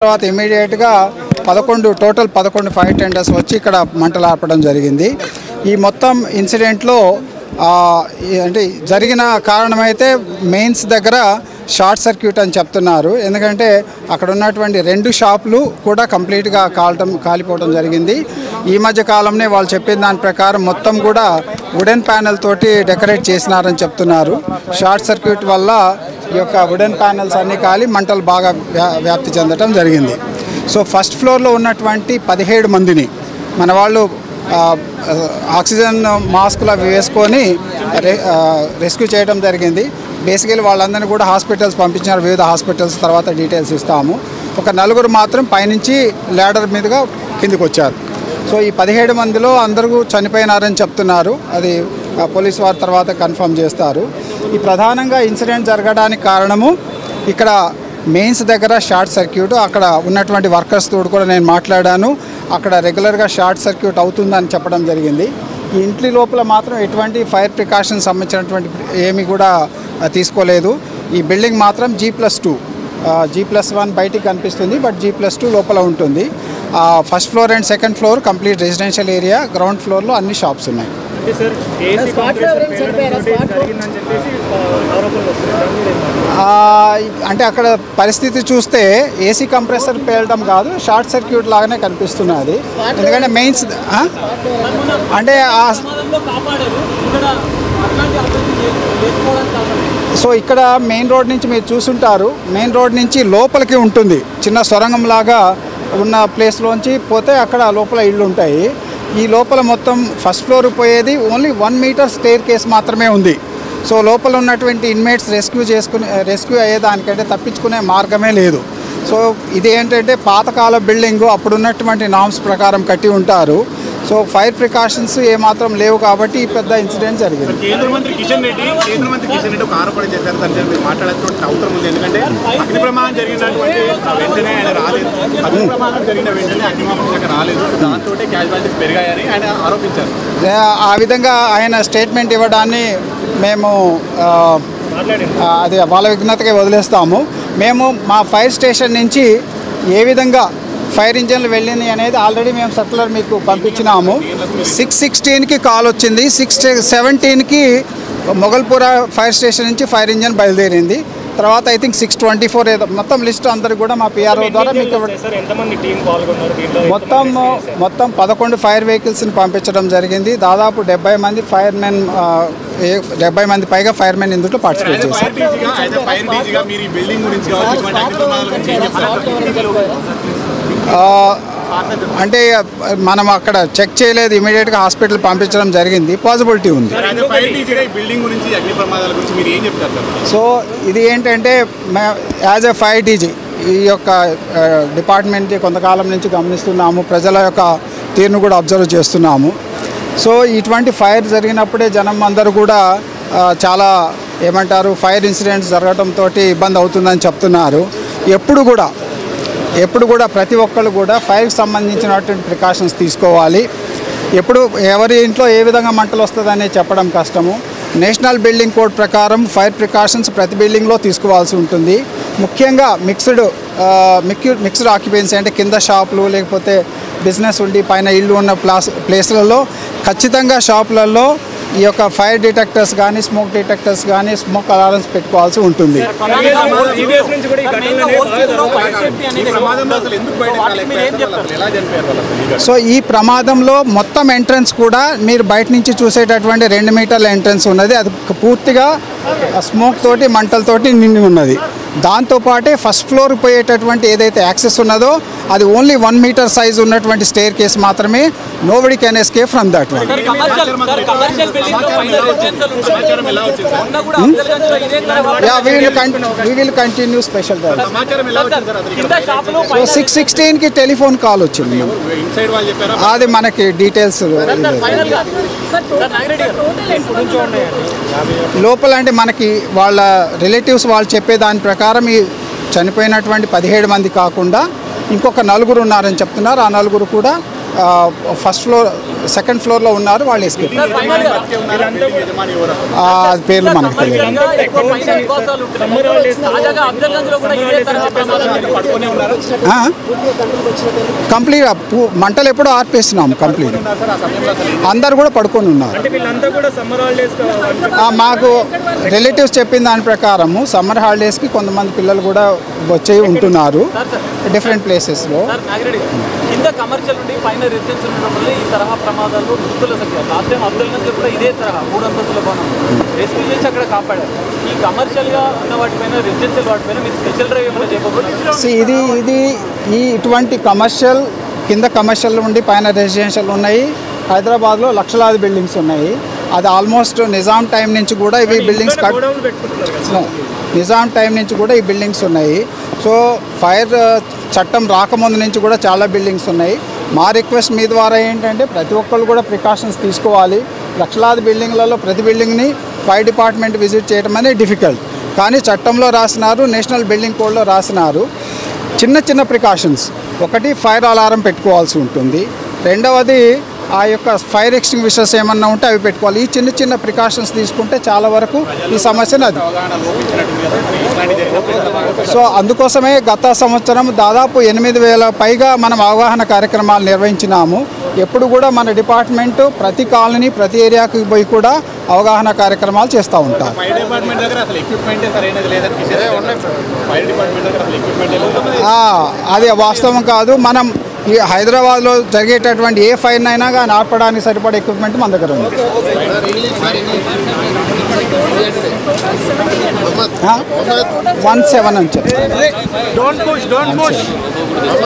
తర్వాత ఇమీడియట్గా 11 fire tenders వచ్చి ఇక్కడ మంటలు ఆర్పడం జరిగింది. ఈ మొత్తం ఇన్సిడెంట్లో అంటే జరిగిన కారణమైతే మెయిన్స్ దగ్గర షార్ట్ సర్క్యూట్ అని చెప్తున్నారు. ఎందుకంటే అక్కడ ఉన్నటువంటి 2 షాపులు కూడా కంప్లీట్గా కాలిపోవడం జరిగింది. ఈ మధ్య కాలంలో వాళ్ళు చెప్పిన దాని ప్రకారం మొత్తం కూడా వుడెన్ ప్యానెల్ తోటి డెకరేట్ చేసినారని చెప్తున్నారు. షార్ట్ సర్క్యూట్ వల్ల ఈ యొక్క వుడెన్ ప్యానెల్స్ అన్నీ కాలి మంటలు బాగా వ్యాప్తి చెందడం జరిగింది. సో ఫస్ట్ ఫ్లోర్లో ఉన్నటువంటి 17 మందిని మన వాళ్ళు ఆక్సిజన్ మాస్కులు అవి వేసుకొని రెస్క్యూ చేయడం జరిగింది. బేసికలీ వాళ్ళందరినీ కూడా హాస్పిటల్స్ పంపించినారు, వివిధ హాస్పిటల్స్. తర్వాత డీటెయిల్స్ ఇస్తాము. ఒక 4 మాత్రం పైనుంచి ల్యాడర్ మీదుగా కిందికి వచ్చారు. సో ఈ 17 మందిలో అందరూ చనిపోయినారని చెప్తున్నారు. అది పోలీసు వారి తర్వాత కన్ఫర్మ్ చేస్తారు. ఈ ప్రధానంగా ఇన్సిడెంట్ జరగడానికి కారణము ఇక్కడ మెయిన్స్ దగ్గర షార్ట్ సర్క్యూట్. అక్కడ ఉన్నటువంటి వర్కర్స్ తోడు కూడా నేను మాట్లాడాను. అక్కడ రెగ్యులర్గా షార్ట్ సర్క్యూట్ అవుతుందని చెప్పడం జరిగింది. ఈ ఇంటి లోపల మాత్రం ఎటువంటి ఫైర్ ప్రికాషన్స్ సంబంధించినటువంటి ఏమీ కూడా తీసుకోలేదు. ఈ బిల్డింగ్ మాత్రం G+2 G+1 బయటికి కనిపిస్తుంది, బట్ G+2 లోపల ఉంటుంది. First floor and second floor complete residential area, ground ఫ్లోర్లో అన్ని షాప్స్ ఉన్నాయి. అంటే అక్కడ పరిస్థితి చూస్తే ఏసీ కంప్రెసర్ పేలడం కాదు, షార్ట్ సర్క్యూట్ లాగానే కనిపిస్తున్నది. ఎందుకంటే మెయిన్స్ అంటే సో ఇక్కడ మెయిన్ రోడ్ నుంచి మీరు చూసుంటారు, మెయిన్ రోడ్ నుంచి లోపలికి ఉంటుంది. చిన్న సొరంగం లాగా ఉన్న ప్లేస్లోంచి పోతే అక్కడ లోపల ఇళ్ళు ఉంటాయి. ఈ లోపల మొత్తం ఫస్ట్ ఫ్లోర్ పోయేది ఓన్లీ 1 మీటర్ స్టేర్ కేస్ మాత్రమే ఉంది. సో లోపల ఉన్నటువంటి ఇన్మేట్స్ రెస్క్యూ అయ్యేదానికంటే తప్పించుకునే మార్గమే లేదు. సో ఇది ఏంటంటే పాతకాల బిల్డింగు, అప్పుడున్నటువంటి నామ్స్ ప్రకారం కట్టి ఉంటారు. సో ఫైర్ ప్రికాషన్స్ ఏమాత్రం లేవు కాబట్టి ఈ పెద్ద ఇన్సిడెంట్ జరిగింది. కేంద్ర మంత్రి కిషన్ రెడ్డి ఒక ఆరోపణ చేశారు. దాని మీరు మాట్లాడాల్సిన అవసరం ఉంది. ఎందుకంటే అగ్ని ప్రమాదం జరిగినటువంటి వెంటనే ఆయన రాలేదు, అగ్ని ప్రమాదం జరిగిన వెంటనే అగ్నిమాపక శాఖ రాలేదు, దాంతో క్యాజువాలిటీస్ పెరిగాయని ఆయన ఆరోపించారు. ఆ విధంగా ఆయన స్టేట్మెంట్ ఇవ్వడాన్ని మేము అది వాళ్ళ విఘ్నతకే వదిలేస్తాము. మేము మా ఫైర్ స్టేషన్ నుంచి ఏ విధంగా ఫైర్ ఇంజన్లు వెళ్ళింది అనేది ఆల్రెడీ మేము సర్కులర్ మీకు పంపించినాము. 6:16కి కాల్ వచ్చింది, 6:17కి మొగల్పూర ఫైర్ స్టేషన్ నుంచి ఫైర్ ఇంజన్ బయలుదేరింది. తర్వాత ఐ థింక్ 6:24 ఏదో మొత్తం లిస్ట్ అందరు కూడా మా పిఆర్ఓ ద్వారా మీకు మొత్తం 11 ఫైర్ వెహికల్స్ని పంపించడం జరిగింది. దాదాపు 70 మంది ఫైర్మెన్ 70 మంది పైగా ఫైర్మెన్ ఇందులో పార్టిసిపేట్ చేశారు. అంటే మనం అక్కడ చెక్ చేయలేదు, ఇమీడియట్గా హాస్పిటల్ పంపించడం జరిగింది. పాసిబిలిటీ ఉంది. సో ఇది ఏంటంటే యాజ్ ఎ ఫైర్ డీజీ ఈ యొక్క డిపార్ట్మెంట్ కొంతకాలం నుంచి గమనిస్తున్నాము, ప్రజల యొక్క తీరును కూడా అబ్జర్వ్ చేస్తున్నాము. సో ఇటువంటి ఫైర్ జరిగినప్పుడే జనం అందరూ కూడా చాలా ఏమంటారు ఫైర్ ఇన్సిడెంట్స్ జరగడంతో ఇబ్బంది అవుతుందని చెప్తున్నారు. ఎప్పుడు కూడా ప్రతి ఒక్కళ్ళు కూడా ఫైర్కి సంబంధించినటువంటి ప్రికాషన్స్ తీసుకోవాలి. ఎప్పుడు ఎవరి ఇంట్లో ఏ విధంగా మంటలు వస్తుందని చెప్పడం కష్టము. నేషనల్ బిల్డింగ్ కోడ్ ప్రకారం ఫైర్ ప్రికాషన్స్ ప్రతి బిల్డింగ్లో తీసుకోవాల్సి ఉంటుంది. ముఖ్యంగా మిక్స్డ్ ఆక్యుపెన్సీ అంటే కింద షాపులు లేకపోతే బిజినెస్ ఉండి పైన ఇల్లు ఉన్న ప్లేస్లలో ఖచ్చితంగా షాపులలో ఈ యొక్క ఫైర్ డిటెక్టర్స్ కానీ స్మోక్ డిటెక్టర్స్ కానీ స్మోక్ అలారమ్స్ పెట్టుకోవాల్సి ఉంటుంది. సో ఈ ప్రమాదంలో మొత్తం ఎంట్రన్స్ కూడా మీరు బయట నుంచి చూసేటటువంటి 2 మీటర్ల ఎంట్రన్స్ ఉన్నది. అది పూర్తిగా స్మోక్ తోటి మంటలతోటి నిండి ఉన్నది. దాంతోపాటే ఫస్ట్ ఫ్లోర్ పోయేటటువంటి ఏదైతే యాక్సెస్ ఉన్నదో అది ఓన్లీ 1 మీటర్ సైజ్ ఉన్నటువంటి స్టేర్ కేస్ మాత్రమే. Nobody can escape from that one. We will continue special drive. So 6:16కి టెలిఫోన్ కాల్ వచ్చింది. అది మనకి డీటెయిల్స్ లోపల అంటే మనకి వాళ్ళ రిలేటివ్స్ వాళ్ళు చెప్పే దాని ప్రకారం ఈ చనిపోయినటువంటి 17 మంది కాకుండా ఇంకొక 4 ఉన్నారని చెప్తున్నారు. ఆ 4 కూడా ఫస్ట్ ఫ్లోర్ సెకండ్ ఫ్లోర్లో ఉన్నారు, వాళ్ళు ఎస్కేప్. అది పేర్లు మనకు తెలియదు. కంప్లీట్ మంటలు ఎప్పుడో ఆర్పేస్తున్నాం కంప్లీట్. అందరు కూడా పడుకొని ఉన్నారు. మాకు రిలేటివ్స్ చెప్పిన దాని ప్రకారము సమ్మర్ హాలిడేస్కి కొంతమంది పిల్లలు కూడా వచ్చి ఉంటున్నారు డిఫరెంట్ ప్లేసెస్లో. కింద కమర్షియల్ నుండి పైన రెసిడెన్షియల్ ఉండడం వల్ల ఈ తరహా ప్రమాదాలు మృతుల సంఖ్య లాస్ట్ టైం అబ్దుల్ నజర్ కూడా ఇదే తరహా 3 అంతస్తుల భవనం రెస్క్యూ చేసి అక్కడ కాపాడారు. ఈ కమర్షియల్గా ఉన్న వాటిపైన రెసిడెన్షియల్ వాటిపైన మీరు స్పెషల్ డ్రైవ్ ఏమైనా చేయకపోతే ఇటువంటి కమర్షియల్ కింద కమర్షియల్ ఉండి పైన రెసిడెన్షియల్ ఉన్నాయి. హైదరాబాద్లో లక్షలాది బిల్డింగ్స్ ఉన్నాయి. అది ఆల్మోస్ట్ నిజాం టైం నుంచి కూడా ఇవి బిల్డింగ్స్ నిజాం టైం నుంచి కూడా ఈ బిల్డింగ్స్ ఉన్నాయి. సో ఫైర్ చట్టం రాకముందు నుంచి కూడా చాలా బిల్డింగ్స్ ఉన్నాయి. మా రిక్వెస్ట్ మీ ద్వారా ఏంటంటే ప్రతి ఒక్కరు కూడా ప్రికాషన్స్ తీసుకోవాలి. లక్షలాది బిల్డింగ్లలో ప్రతి బిల్డింగ్ని ఫైర్ డిపార్ట్మెంట్ విజిట్ చేయడం అనేది డిఫికల్ట్. కానీ చట్టంలో రాసినారు, నేషనల్ బిల్డింగ్ కోడ్లో రాసినారు. చిన్న చిన్న ప్రికాషన్స్, ఒకటి ఫైర్ అలారం పెట్టుకోవాల్సి ఉంటుంది. రెండవది ఆ యొక్క ఫైర్ ఎక్స్టింగ్విషర్స్ ఏమన్నా ఉంటే అవి పెట్టుకోవాలి. ఈ చిన్న చిన్న ప్రికాషన్స్ తీసుకుంటే చాలా వరకు ఈ సమస్యను అది. సో అందుకోసమే గత సంవత్సరం దాదాపు 8,000 పైగా మనం అవగాహన కార్యక్రమాలు నిర్వహించినాము. ఎప్పుడు కూడా మన డిపార్ట్మెంటు ప్రతి కాలనీ ప్రతి ఏరియాకి పోయి కూడా అవగాహన కార్యక్రమాలు చేస్తూ ఉంటాం. అది వాస్తవం కాదు. మనం ఈ హైదరాబాద్లో జరిగేటటువంటి ఏ ఫైర్ అయినా కానీ ఆపడానికి సరిపడే ఎక్విప్మెంట్ మన దగ్గర ఉంది. 17 అని చెప్పి